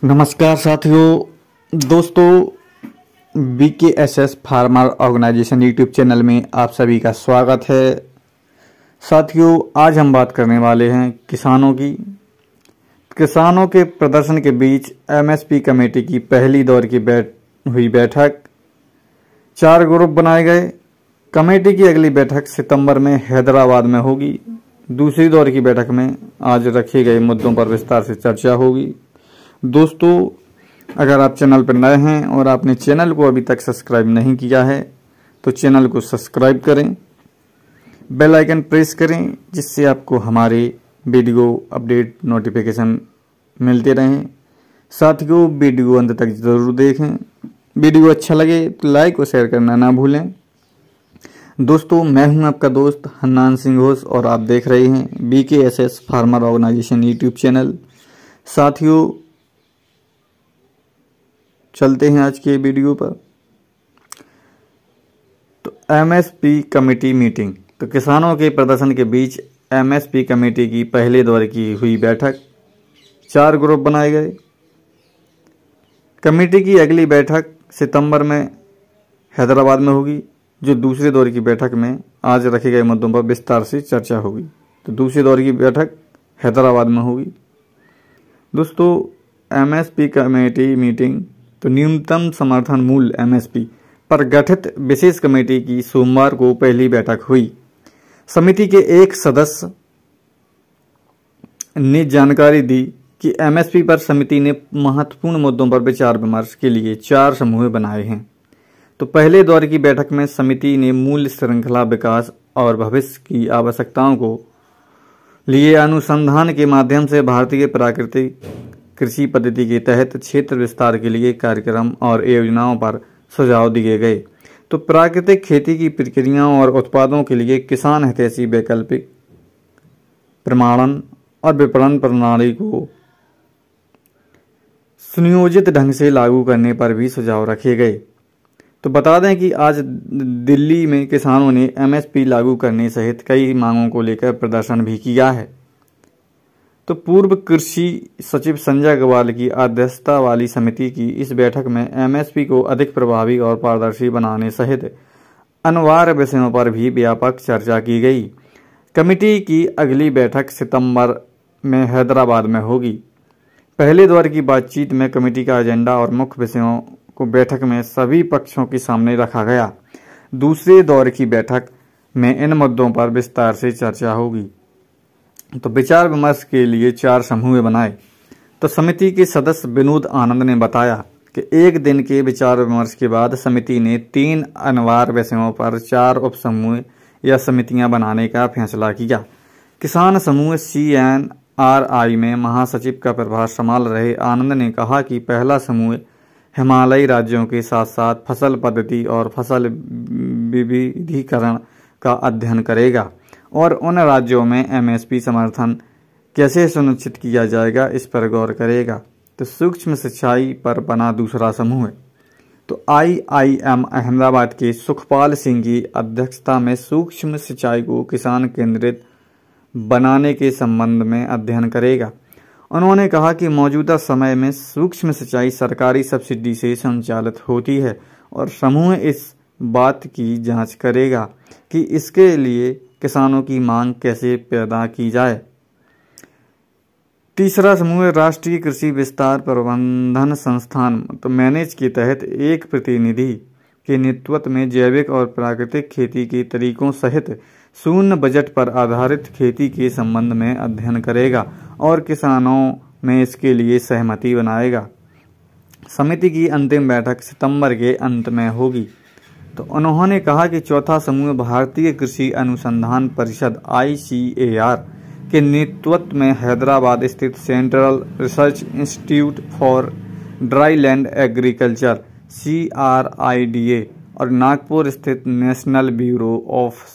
नमस्कार साथियों, दोस्तों BKSS farmer organisation YouTube channel में आप सभी का स्वागत है। साथियों, आज हम बात करने वाले हैं किसानों के प्रदर्शन के बीच MSP कमेटी की पहली दौर की हुई बैठक। 4 ग्रुप बनाए गए। कमेटी की अगली बैठक सितंबर में हैदराबाद में होगी। दूसरी दौर की बैठक में आज रखे गए मुद्दों पर विस्तार से चर्चा होगी। दोस्तों, अगर आप चैनल पर नए हैं और आपने चैनल को अभी तक सब्सक्राइब नहीं किया है तो चैनल को सब्सक्राइब करें, बेल आइकन प्रेस करें, जिससे आपको हमारे वीडियो अपडेट नोटिफिकेशन मिलते रहें। साथियों, वीडियो अंत तक जरूर देखें। वीडियो अच्छा लगे तो लाइक और शेयर करना ना भूलें। दोस्तों, मैं हूं आपका दोस्त हन्नान सिंह घोष और आप देख रहे हैं BKSS farmer organisation YouTube channel. साथियों, चलते हैं आज के वीडियो पर। तो MSP कमेटी मीटिंग। तो किसानों के प्रदर्शन के बीच MSP कमेटी की पहले दौर की हुई बैठक। 4 ग्रुप बनाए गए। कमेटी की अगली बैठक सितंबर में हैदराबाद में होगी, जो दूसरे दौर की बैठक में आज रखे गए मुद्दों पर विस्तार से चर्चा होगी। तो दूसरे दौर की बैठक हैदराबाद में होगी। दोस्तों, MSP कमेटी मीटिंग। तो न्यूनतम समर्थन मूल्य MSP पर गठित विशेष कमेटी की सोमवार को पहली बैठक हुई। समिति के एक सदस्य ने जानकारी दी कि MSP पर समिति ने महत्वपूर्ण मुद्दों पर विचार विमर्श के लिए 4 समूह बनाए हैं। तो पहले दौर की बैठक में समिति ने मूल्य श्रृंखला विकास और भविष्य की आवश्यकताओं को लिए अनुसंधान के माध्यम से भारतीय प्राकृतिक कृषि पद्धति के तहत क्षेत्र विस्तार के लिए कार्यक्रम और योजनाओं पर सुझाव दिए गए। तो प्राकृतिक खेती की प्रक्रियाओं और उत्पादों के लिए किसान हितैषी वैकल्पिक प्रमाणन और विपणन प्रणाली को सुनियोजित ढंग से लागू करने पर भी सुझाव रखे गए। तो बता दें कि आज दिल्ली में किसानों ने MSP लागू करने सहित कई मांगों को लेकर प्रदर्शन भी किया है। तो पूर्व कृषि सचिव संजय अग्रवाल की अध्यक्षता वाली समिति की इस बैठक में MSP को अधिक प्रभावी और पारदर्शी बनाने सहित अनिवार्य विषयों पर भी व्यापक चर्चा की गई। कमेटी की अगली बैठक सितंबर में हैदराबाद में होगी। पहले दौर की बातचीत में कमेटी का एजेंडा और मुख्य विषयों को बैठक में सभी पक्षों के सामने रखा गया। दूसरे दौर की बैठक में इन मुद्दों पर विस्तार से चर्चा होगी। तो विचार विमर्श के लिए 4 समूह बनाए। तो समिति के सदस्य विनोद आनंद ने बताया कि एक दिन के विचार विमर्श के बाद समिति ने 3 अनिवार्य विषयों पर 4 उपसमूह या समितियां बनाने का फैसला किया। किसान समूह CNRI में महासचिव का प्रभार संभाल रहे आनंद ने कहा कि पहला समूह हिमालयी राज्यों के साथ साथ फसल पद्धति और फसल विविधीकरण का अध्ययन करेगा और उन राज्यों में MSP समर्थन कैसे सुनिश्चित किया जाएगा इस पर गौर करेगा। तो सूक्ष्म सिंचाई पर बना दूसरा समूह। तो IIM अहमदाबाद के सुखपाल सिंह की अध्यक्षता में सूक्ष्म सिंचाई को किसान केंद्रित बनाने के संबंध में अध्ययन करेगा। उन्होंने कहा कि मौजूदा समय में सूक्ष्म सिंचाई सरकारी सब्सिडी से संचालित होती है और समूह इस बात की जांच करेगा कि इसके लिए किसानों की मांग कैसे पैदा की जाए। तीसरा समूह राष्ट्रीय कृषि विस्तार प्रबंधन संस्थान तो मैनेज के तहत एक प्रतिनिधि के नेतृत्व में जैविक और प्राकृतिक खेती के तरीकों सहित शून्य बजट पर आधारित खेती के संबंध में अध्ययन करेगा और किसानों में इसके लिए सहमति बनाएगा। समिति की अंतिम बैठक सितंबर के अंत में होगी। तो उन्होंने कहा कि चौथा समूह भारतीय कृषि अनुसंधान परिषद ICAR के नेतृत्व में हैदराबाद स्थित central research institute for dryland agriculture CRIDA और नागपुर स्थित national bureau of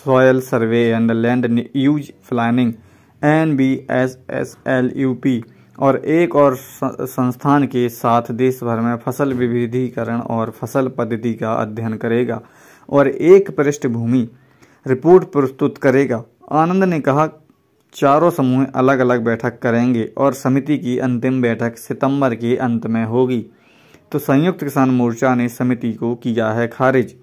soil survey and land use planning NBSSLUP और एक और संस्थान के साथ देश भर में फसल विविधीकरण और फसल पद्धति का अध्ययन करेगा और एक पृष्ठभूमि रिपोर्ट प्रस्तुत करेगा। आनंद ने कहा चारों समूह अलग अलग बैठक करेंगे और समिति की अंतिम बैठक सितंबर के अंत में होगी। तो संयुक्त किसान मोर्चा ने समिति को किया है खारिज।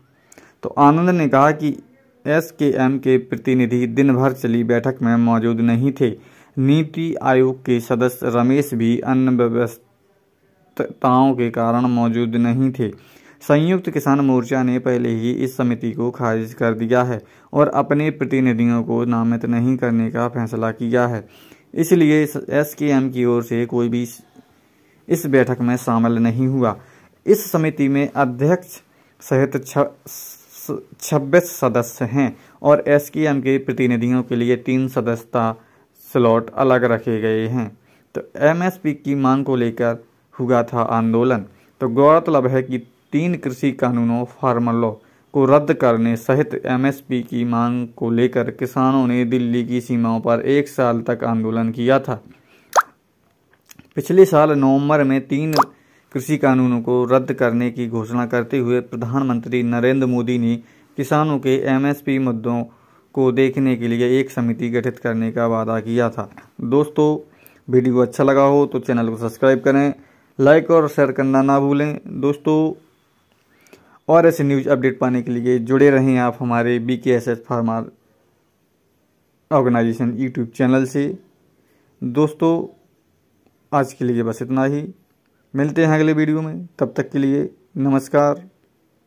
तो आनंद ने कहा कि एसकेएम के प्रतिनिधि दिन भर चली बैठक में मौजूद नहीं थे। नीति आयोग के सदस्य रमेश भी अन्य व्यस्तताओं के कारण मौजूद नहीं थे। संयुक्त किसान मोर्चा ने पहले ही इस समिति को खारिज कर दिया है और अपने प्रतिनिधियों को नामित नहीं करने का फैसला किया है। इसलिए एसकेएम की ओर से कोई भी इस बैठक में शामिल नहीं हुआ। इस समिति में अध्यक्ष सहित 26 सदस्य हैं और एसकेएम के प्रतिनिधियों के लिए 3 सदस्यता स्लॉट अलग रखे गए हैं। तो एमएसपी की मांग को लेकर हुआ था आंदोलन। तो गौरतलब है कि 3 कृषि कानूनों फार्मर लॉ को रद्द करने सहित एमएसपी की मांग को लेकर किसानों ने दिल्ली की सीमाओं पर 1 साल तक आंदोलन किया था। पिछले साल नवंबर में 3 कृषि कानूनों को रद्द करने की घोषणा करते हुए प्रधानमंत्री नरेंद्र मोदी ने किसानों के एमएसपी मुद्दों को देखने के लिए एक समिति गठित करने का वादा किया था। दोस्तों, वीडियो अच्छा लगा हो तो चैनल को सब्सक्राइब करें, लाइक और शेयर करना ना भूलें। दोस्तों, और ऐसे न्यूज़ अपडेट पाने के लिए जुड़े रहें आप हमारे BKSS farmer organisation YouTube channel से। दोस्तों, आज के लिए बस इतना ही। मिलते हैं अगले वीडियो में, तब तक के लिए नमस्कार।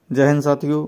जय हिंद साथियों।